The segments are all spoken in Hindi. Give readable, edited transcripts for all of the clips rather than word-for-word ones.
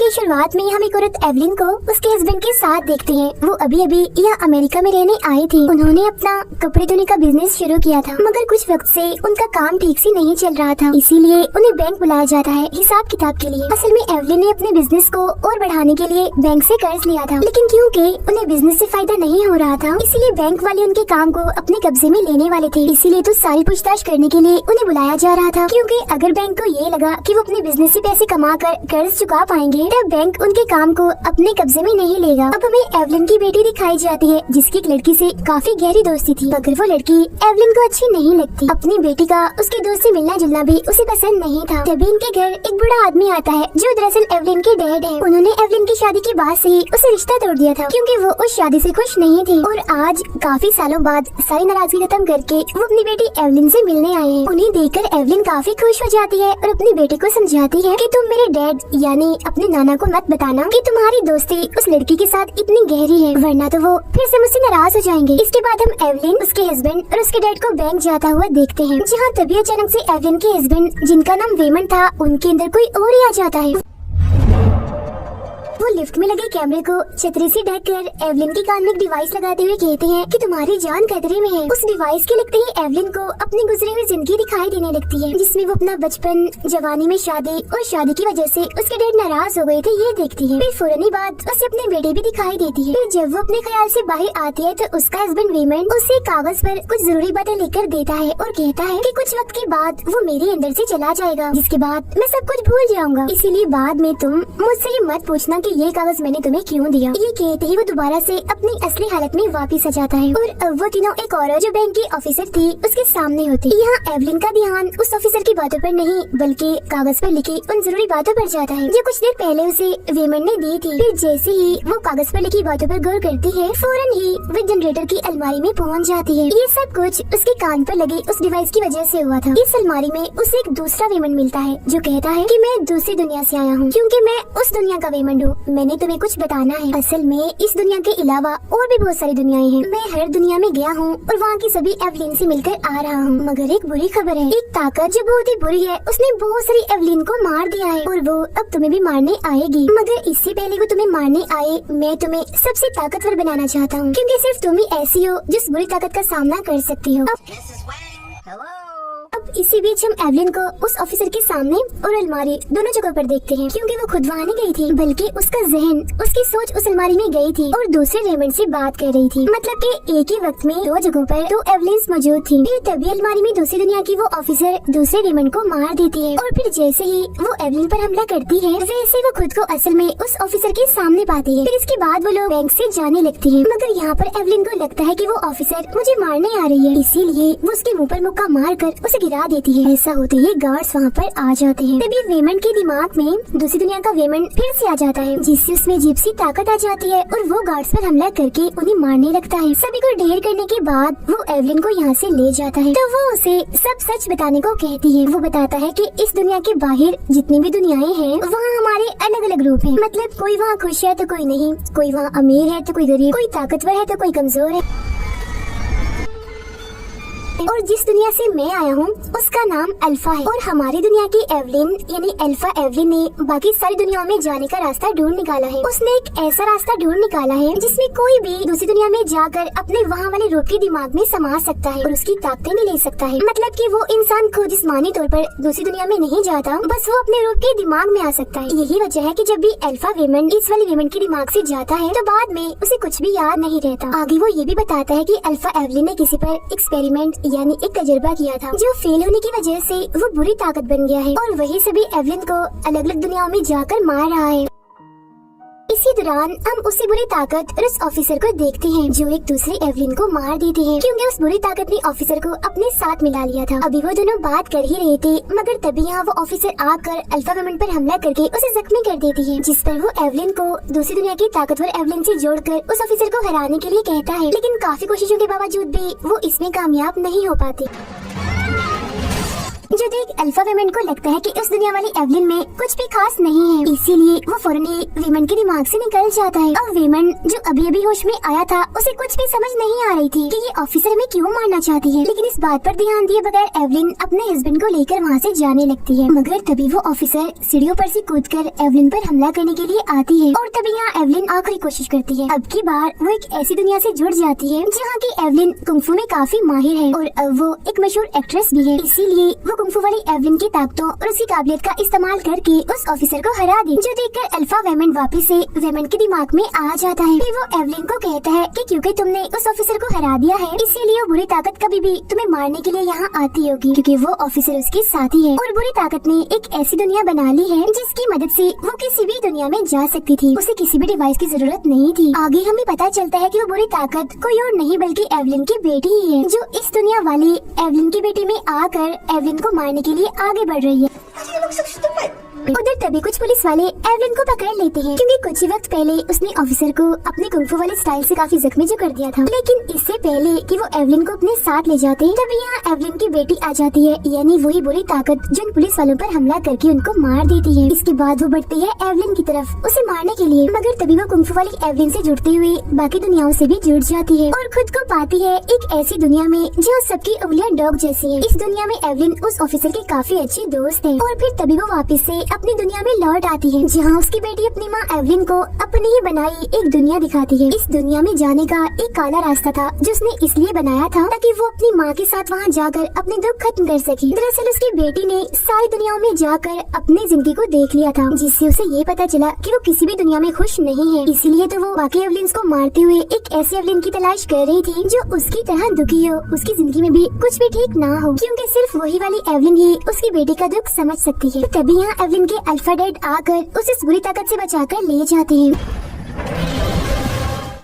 की शुरुआत में हम एक औरत एवलिन को उसके हस्बैंड के साथ देखते हैं। वो अभी अभी यहाँ अमेरिका में रहने आए थे। उन्होंने अपना कपड़े धोने का बिजनेस शुरू किया था, मगर कुछ वक्त से उनका काम ठीक से नहीं चल रहा था, इसीलिए उन्हें बैंक बुलाया जाता है हिसाब किताब के लिए। असल में एवलिन ने अपने बिजनेस को और बढ़ाने के लिए बैंक से कर्ज लिया था, लेकिन क्योंकि उन्हें बिजनेस से फायदा नहीं हो रहा था, इसीलिए बैंक वाले उनके काम को अपने कब्जे में लेने वाले थे। इसीलिए तो सारी पूछताछ करने के लिए उन्हें बुलाया जा रहा था, क्योंकि अगर बैंक को ये लगा कि वो अपने बिजनेस से पैसे कमा कर कर्ज चुका पाएंगे, तब बैंक उनके काम को अपने कब्जे में नहीं लेगा। अब हमें एवलिन की बेटी दिखाई जाती है, जिसकी एक लड़की से काफी गहरी दोस्ती थी, मगर वो लड़की एवलिन को अच्छी नहीं लगती। अपनी बेटी का उसके दोस्त से मिलना जुलना भी उसे पसंद नहीं था। तभी इनके घर एक बूढ़ा आदमी आता है, जो दरअसल एवलिन के डैड है। उन्होंने एवलिन की शादी के बाद से ही उसे रिश्ता तोड़ दिया था, क्योंकि वो उस शादी से खुश नहीं थे। और आज काफी सालों बाद सारी नाराजगी खत्म करके वो अपनी बेटी एवलिन से मिलने आए हैं। उन्हें देखकर एवलिन काफी खुश हो जाती है और अपनी बेटी को समझाती है कि तुम मेरे डैड यानी अपने नाना को मत बताना कि तुम्हारी दोस्ती उस लड़की के साथ इतनी गहरी है, वरना तो वो फिर से मुझसे नाराज हो जाएंगे। इसके बाद हम एवलिन, उसके हस्बैंड और उसके डैड को बैंक जाता हुआ देखते हैं, जहाँ तभी अचानक से एवलिन के हस्बैंड, जिनका नाम वेमन था, उनके अंदर कोई और ही आ जाता है। वो लिफ्ट में लगे कैमरे को छतरी से ढककर एवलिन के कान में एक डिवाइस लगाते हुए कहते हैं कि तुम्हारी जान खतरे में है। उस डिवाइस के लगते ही एवलिन को अपनी गुजरी हुई जिंदगी दिखाई देने लगती है, जिसमें वो अपना बचपन, जवानी में शादी और शादी की वजह से उसके डैड नाराज हो गए थे, ये देखती है। फिर फौरन ही बाद उसे अपने बेटे भी दिखाई देती है। फिर जब वो अपने ख्याल से बाहर आती है, तो उसका हस्बैंड वेमन उसे कागज पर कुछ जरूरी बातें लिखकर देता है और कहता है कि कुछ वक्त के बाद वो मेरे अंदर से चला जाएगा, जिसके बाद मैं सब कुछ भूल जाऊंगा। इसीलिए बाद में तुम मुझसे ये मत पूछना कि ये कागज मैंने तुम्हें क्यों दिया। ये कहते ही वो दोबारा से अपनी असली हालत में वापस आ जाता है। और अब वो तीनों एक और जो बैंक की ऑफिसर थी उसके सामने होती। यहाँ एवलिन का ध्यान उस ऑफिसर की बातों पर नहीं, बल्कि कागज पर लिखी उन जरूरी बातों पर जाता है, जो कुछ देर पहले उसे वेमन ने दी थी। फिर जैसे ही वो कागज पर लिखी बातों पर गौर करती है, फौरन ही वो जनरेटर की अलमारी में पहुँच जाती है। ये सब कुछ उसके कान पर लगे उस डिवाइस की वजह से हुआ था। इस अलमारी में उसे एक दूसरा वेमन मिलता है, जो कहता है कि मैं दूसरी दुनिया से आया हूँ, क्योंकि मैं उस दुनिया का वेमन हूँ। मैंने तुम्हें कुछ बताना है। असल में इस दुनिया के अलावा और भी बहुत सारी दुनियाएं हैं। मैं हर दुनिया में गया हूँ और वहाँ की सभी एवलिन से मिलकर आ रहा हूँ, मगर एक बुरी खबर है। एक ताकत जो बहुत ही बुरी है, उसने बहुत सारी एवलिन को मार दिया है और वो अब तुम्हें भी मारने आएगी। मगर इससे पहले वो तुम्हें मारने आए, मैं तुम्हें सबसे ताकतवर बनाना चाहता हूँ, क्योंकि सिर्फ तुम ही ऐसी हो जिस बुरी ताकत का सामना कर सकती हो। अब इसी बीच हम एवलिन को उस ऑफिसर के सामने और अलमारी दोनों जगह पर देखते हैं, क्योंकि वो खुद वहाँ नहीं गई थी, बल्कि उसका जहन, उसकी सोच उस अलमारी में गई थी और दूसरे रेमंड से बात कर रही थी। मतलब कि एक ही वक्त में दो जगहों पर दो एवलिन्स मौजूद थी। फिर तभी अलमारी में दूसरी दुनिया की वो ऑफिसर दूसरे रेमंड को मार देती है और फिर जैसे ही वो एवलिन पर हमला करती है, वैसे वो खुद को असल में उस ऑफिसर के सामने पाती है। फिर इसके बाद वो लोग बैंक से जाने लगती है, मगर यहाँ पर एवलिन को लगता है कि वो ऑफिसर मुझे मारने आ रही है, इसीलिए वो उसके मुँह पर मुक्का मार कर उसे गिरा देती है। ऐसा होते ही गार्ड्स वहाँ पर आ जाते हैं। तभी वेमन के दिमाग में दूसरी दुनिया का वेमन फिर से आ जाता है, जिससे उसमें अजीब सी ताकत आ जाती है और वो गार्ड्स पर हमला करके उन्हें मारने लगता है। सभी को ढेर करने के बाद वो एवलिन को यहाँ से ले जाता है, तो वो उसे सब सच बताने को कहती है। वो बताता है कि इस दुनिया के बाहर जितनी भी दुनियाएं हैं, वहाँ हमारे अलग अलग रूप हैं। मतलब कोई वहाँ खुश है तो कोई नहीं, कोई वहाँ अमीर है तो कोई गरीब, कोई ताकतवर है तो कोई कमजोर है। और जिस दुनिया से मैं आया हूँ उसका नाम अल्फा है, और हमारी दुनिया की एवलिन यानी अल्फा एवलिन ने बाकी सारी दुनियाओं में जाने का रास्ता ढूंढ निकाला है। उसने एक ऐसा रास्ता ढूंढ निकाला है जिसमें कोई भी दूसरी दुनिया में जाकर अपने वहाँ वाले रूप के दिमाग में समा सकता है और उसकी ताकतें भी ले सकता है। मतलब कि वो इंसान खुद जिस्मानी तौर पर दूसरी दुनिया में नहीं जाता, बस वो अपने रूप के दिमाग में आ सकता है। यही वजह है कि जब भी अल्फा वेमन इस वाले वेमन के दिमाग से जाता है, तो बाद में उसे कुछ भी याद नहीं रहता। आगे वो ये भी बताता है कि अल्फा एवलिन ने किसी पर एक्सपेरिमेंट यानी एक तजुर्बा किया था, जो फेल होने की वजह से वो बुरी ताकत बन गया है और वही सभी एवलिन को अलग अलग दुनियाओं में जाकर मार रहा है। इसी दौरान हम उसी बुरी ताकत और उस ऑफिसर को देखते हैं, जो एक दूसरे एवलिन को मार देते हैं, क्योंकि उस बुरी ताकत ने ऑफिसर को अपने साथ मिला लिया था। अभी वो दोनों बात कर ही रहे थे, मगर तभी यहाँ वो ऑफिसर आकर अल्फा वेमन पर हमला करके उसे जख्मी कर देती है, जिस पर वो एवलिन को दूसरी दुनिया की ताकतवर एवलिन से जोड़कर उस ऑफिसर को हराने के लिए कहता है, लेकिन काफी कोशिशों के बावजूद भी वो इसमें कामयाब नहीं हो पाती। जो जो देख अल्फा वीमन को लगता है कि उस दुनिया वाली एवलिन में कुछ भी खास नहीं है, इसीलिए वो फौरन ही वीमन के दिमाग से निकल जाता है। और वीमन जो अभी अभी होश में आया था, उसे कुछ भी समझ नहीं आ रही थी कि ये ऑफिसर हमें क्यों मारना चाहती है। लेकिन इस बात पर ध्यान दिए बगैर एवलिन अपने हस्बैंड को लेकर वहाँ से जाने लगती है। मगर तभी वो ऑफिसर सीढ़ियों पर से कूदकर एवलिन पर हमला करने के लिए आती है और तभी यहाँ एवलिन आखिरी कोशिश करती है। अब की बार वो एक ऐसी दुनिया से जुड़ जाती है जहाँ की एवलिन कुंफू में काफी माहिर है और अब वो एक मशहूर एक्ट्रेस भी है। इसीलिए वो कुंफू वाली एवलिन की ताकतों और उसकी काबिलियत का इस्तेमाल करके उस ऑफिसर को हरा दी, जो देखकर अल्फा वीमन वापिस से वीमन के दिमाग में आ जाता है। फिर वो एवलिन को कहता है कि क्योंकि तुमने उस ऑफिसर को हरा दिया है, इसीलिए वो बुरी ताकत कभी भी तुम्हें मारने के लिए यहाँ आती होगी, क्योंकि वो ऑफिसर उसके साथी है। और बुरी ताकत ने एक ऐसी दुनिया बना ली है जिसकी मदद से वो किसी भी दुनिया में जा सकती थी। उसे किसी भी डिवाइस की जरूरत नहीं थी। आगे हमें पता चलता है कि वो बुरी ताकत कोई और नहीं बल्कि एवलिन की बेटी ही है, जो इस दुनिया वाली एवलिन की बेटी में आकर एवलिन को मारने के लिए आगे बढ़ रही है। उधर तभी कुछ पुलिस वाले एवलिन को पकड़ लेते हैं, क्योंकि कुछ ही वक्त पहले उसने ऑफिसर को अपने कुंफू वाले स्टाइल से काफी जख्मी जो कर दिया था। लेकिन इससे पहले कि वो एवलिन को अपने साथ ले जाते हैं, तभी यहाँ एवलिन की बेटी आ जाती है, यानी वही बुरी ताकत जो पुलिस वालों पर हमला करके उनको मार देती है। इसके बाद वो बढ़ती है एवलिन की तरफ उसे मारने के लिए, मगर तभी वो कुंफू वाली एवलिन से जुड़ते हुए बाकी दुनियाओं से भी जुड़ जाती है और खुद को पाती है एक ऐसी दुनिया में जहाँ सबकी उंगलियां डॉग जैसी है। इस दुनिया में एवलिन उस ऑफिसर के काफी अच्छी दोस्त है और फिर तभी वो वापस से अपनी दुनिया में लौट आती है, जहाँ उसकी बेटी अपनी माँ एवलिन को अपनी ही बनाई एक दुनिया दिखाती है। इस दुनिया में जाने का एक काला रास्ता था जो उसने इसलिए बनाया था ताकि वो अपनी माँ के साथ वहाँ जाकर अपने दुख खत्म कर सके। दरअसल उसकी बेटी ने सारी दुनियाओं में जाकर अपनी जिंदगी को देख लिया था, जिससे उसे ये पता चला कि वो किसी भी दुनिया में खुश नहीं है। इसीलिए तो वो बाकी एवलिन को मारते हुए एक ऐसी एवलिन की तलाश कर रही थी जो उसकी तरह दुखी हो, उसकी जिंदगी में भी कुछ भी ठीक ना हो, क्योंकि सिर्फ वही वाली एवलिन ही उसकी बेटी का दुख समझ सकती है। तभी यहाँ एवलिन के अल्फा डैड आकर उसे इस बुरी ताकत से बचाकर ले जाते हैं,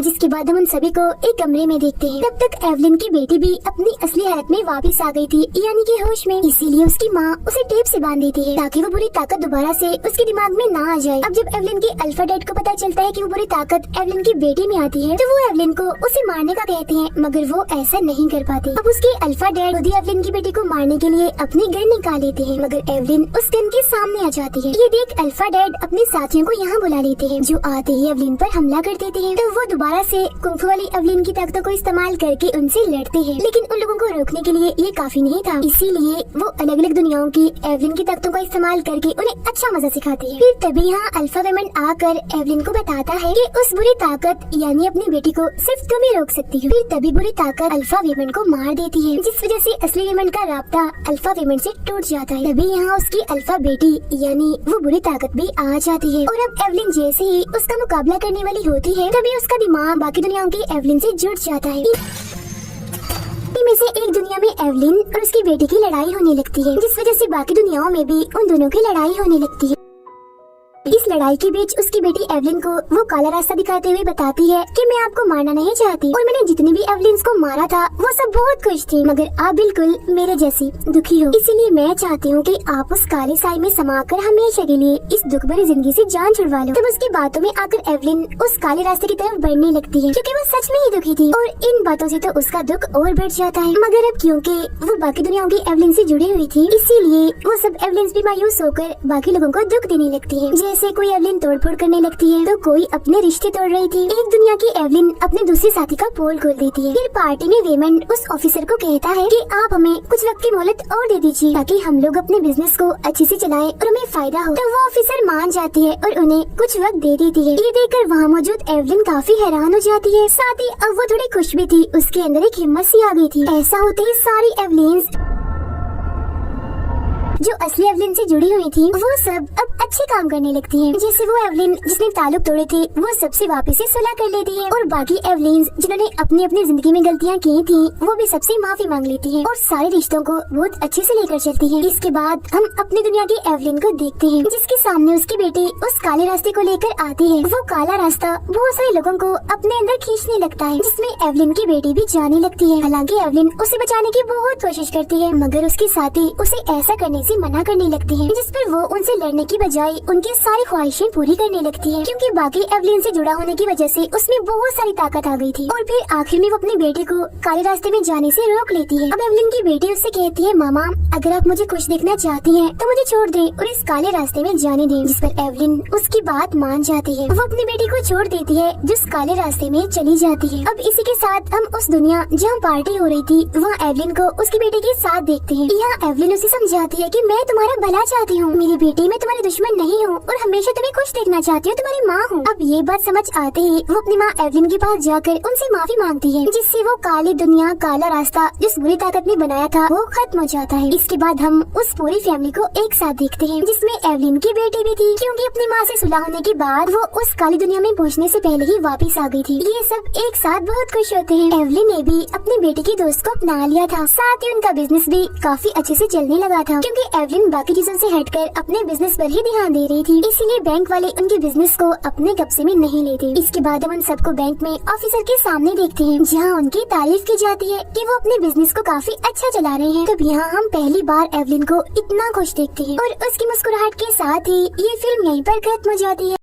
जिसके बाद हम उन सभी को एक कमरे में देखते हैं। तब तक एवलिन की बेटी भी अपनी असली हालत में वापस आ गई थी, यानी कि होश में। इसीलिए उसकी माँ उसे टेप से बांध देती है ताकि वो बुरी ताकत दोबारा से उसके दिमाग में ना आ जाए। अब जब एवलिन के अल्फा डैड को पता चलता है कि वो बुरी ताकत एवलिन की बेटी में आती है, तो वो एवलिन को उसे मारने का कहते हैं, मगर वो ऐसा नहीं कर पाते। अब उसके अल्फा डैड खुद ही एवलिन की बेटी को मारने के लिए अपनी गन निकाल लेते हैं, मगर एवलिन उस गन के सामने आ जाती है। ये देख अल्फा डैड अपने साथियों को यहाँ बुला लेते हैं, जो आते ही एवलिन पर हमला कर देते हैं। तो वो दोबारा से कुंफू वाली एवलिन की ताकतों को इस्तेमाल करके उनसे लड़ते हैं, लेकिन उन लोगों को रोकने के लिए ये काफी नहीं था। इसीलिए वो अलग अलग दुनियाओं की एवलिन की ताकतों का इस्तेमाल करके उन्हें अच्छा मजा सिखाते हैं। फिर तभी यहाँ अल्फा वीमन आकर एवलिन को बताता है कि उस बुरी ताकत यानी अपनी बेटी को सिर्फ तुम ही रोक सकती हो। फिर तभी बुरी ताकत अल्फा वीमन को मार देती है, जिस वजह से असली वीमन का राब्ता अल्फा वीमन से टूट जाता है। तभी यहाँ उसकी अल्फा बेटी यानी वो बुरी ताकत भी आ जाती है और अब एवलिन जैसे ही उसका मुकाबला करने वाली होती है, तभी उसका दिमाग बाकी दुनियाओं की एवलिन से जुड़ जाता है। में से एक दुनिया में एवलिन और उसकी बेटी की लड़ाई होने लगती है, जिस वजह से बाकी दुनियाओं में भी उन दोनों की लड़ाई होने लगती है। इस लड़ाई के बीच उसकी बेटी एवलिन को वो काला रास्ता दिखाते हुए बताती है कि मैं आपको मारना नहीं चाहती और मैंने जितनी भी एवलिन्स को मारा था वो सब बहुत खुश थी, मगर आप बिल्कुल मेरे जैसी दुखी हो। इसीलिए मैं चाहती हूँ कि आप उस काले साए में समाकर हमेशा के लिए इस दुख भरी जिंदगी से जान छुड़वा लो। तब उसकी बातों में आकर एवलिन उस काले रास्ते की तरफ बढ़ने लगती है, क्योंकि वो सच में ही दुखी थी और इन बातों से तो उसका दुख और बढ़ जाता है। मगर अब क्योंकि वो बाकी दुनियाओं की एवलिन से जुड़ी हुई थी, इसीलिए वो सब एवलिन्स भी मायूस होकर बाकी लोगों को दुख देने लगती है। जैसे कोई एवलिन तोड़फोड़ करने लगती है तो कोई अपने रिश्ते तोड़ रही थी। एक दुनिया की एवलिन अपने दूसरे साथी का पोल खोल देती है। फिर पार्टी में वीमन उस ऑफिसर को कहता है कि आप हमें कुछ वक्त की मोहलत और दे दीजिए ताकि हम लोग अपने बिजनेस को अच्छे से चलाएं और हमें फायदा हो। तो वो ऑफिसर मान जाती है और उन्हें कुछ वक्त दे देती है। ये देखकर वहाँ मौजूद एवलिन काफी हैरान हो जाती है, साथ ही अब वो थोड़ी खुश भी थी। उसके अंदर एक हिम्मत सी आ गई थी। ऐसा होते ही सारी एवलिन्स जो असली एवलिन से जुड़ी हुई थी वो सब अब अच्छे काम करने लगती हैं। जैसे वो एवलिन जिसने ताल्लुक तोड़े थे वो सबसे वापस से सुलह कर लेती है और बाकी एवलिन्स जिन्होंने अपनी अपनी जिंदगी में गलतियाँ की थी वो भी सबसे माफी मांग लेती है और सारे रिश्तों को बहुत अच्छे से लेकर चलती है। इसके बाद हम अपनी दुनिया की एवलिन को देखते हैं, जिसके सामने उसकी बेटी उस काले रास्ते को लेकर आती है। वो काला रास्ता बहुत सारे लोगों को अपने अंदर खींचने लगता है, जिसमें एवलिन की बेटी भी जाने लगती है। हालांकि एवलिन उसे बचाने की बहुत कोशिश करती है, मगर उसके साथी उसे ऐसा करने उनसे मना करने लगते हैं, जिस पर वो उनसे लड़ने की बजाय उनकी सारी ख्वाहिशें पूरी करने लगती है, क्योंकि बाकी एवलिन से जुड़ा होने की वजह से उसमें बहुत सारी ताकत आ गई थी। और फिर आखिर में वो अपने बेटे को काले रास्ते में जाने से रोक लेती है। अब एवलिन की बेटी उससे कहती है, मामा अगर आप मुझे खुश देखना चाहती हैं तो मुझे छोड़ दें और इस काले रास्ते में जाने दें। जिस पर एवलिन उसकी बात मान जाती है। वो अपनी बेटी को छोड़ देती है, जिस काले रास्ते में चली जाती है। अब इसी के साथ हम उस दुनिया जहाँ पार्टी हो रही थी वहाँ एवलिन को उसकी बेटे के साथ देखते हैं। यहाँ एवलिन उसे समझाती है कि मैं तुम्हारा भला चाहती हूँ, मेरी बेटी, मैं तुम्हारी दुश्मन नहीं हूँ और हमेशा तुम्हें खुश देखना चाहती हूँ, तुम्हारी माँ हूँ। अब ये बात समझ आते ही वो अपनी माँ एवलिन के पास जाकर उनसे माफी मांगती है, जिससे वो काली दुनिया, काला रास्ता जिस बुरी ताकत ने बनाया था वो खत्म हो जाता है। इसके बाद हम उस पूरी फैमिली को एक साथ देखते हैं, जिसमें एवलिन की बेटी भी थी, क्योंकि अपनी माँ से सुलह होने के बाद वो उस काली दुनिया में पहुँचने से पहले ही वापस आ गई थी। ये सब एक साथ बहुत खुश होते हैं। एवलिन ने भी अपनी बेटी की दोस्त को अपना लिया था, साथ ही उनका बिजनेस भी काफी अच्छे से चलने लगा था, क्योंकि एवलिन बाकी चीजों से हटकर अपने बिजनेस पर ही ध्यान दे रही थी। इसीलिए बैंक वाले उनके बिजनेस को अपने कब्जे में नहीं लेते। इसके बाद हम उन सबको बैंक में ऑफिसर के सामने देखते हैं, जहाँ उनकी तारीफ की जाती है कि वो अपने बिजनेस को काफी अच्छा चला रहे हैं। तब यहाँ हम पहली बार एवलिन को इतना खुश देखते हैं और उसकी मुस्कुराहट के साथ ही ये फिल्म यहीं पर खत्म हो जाती है।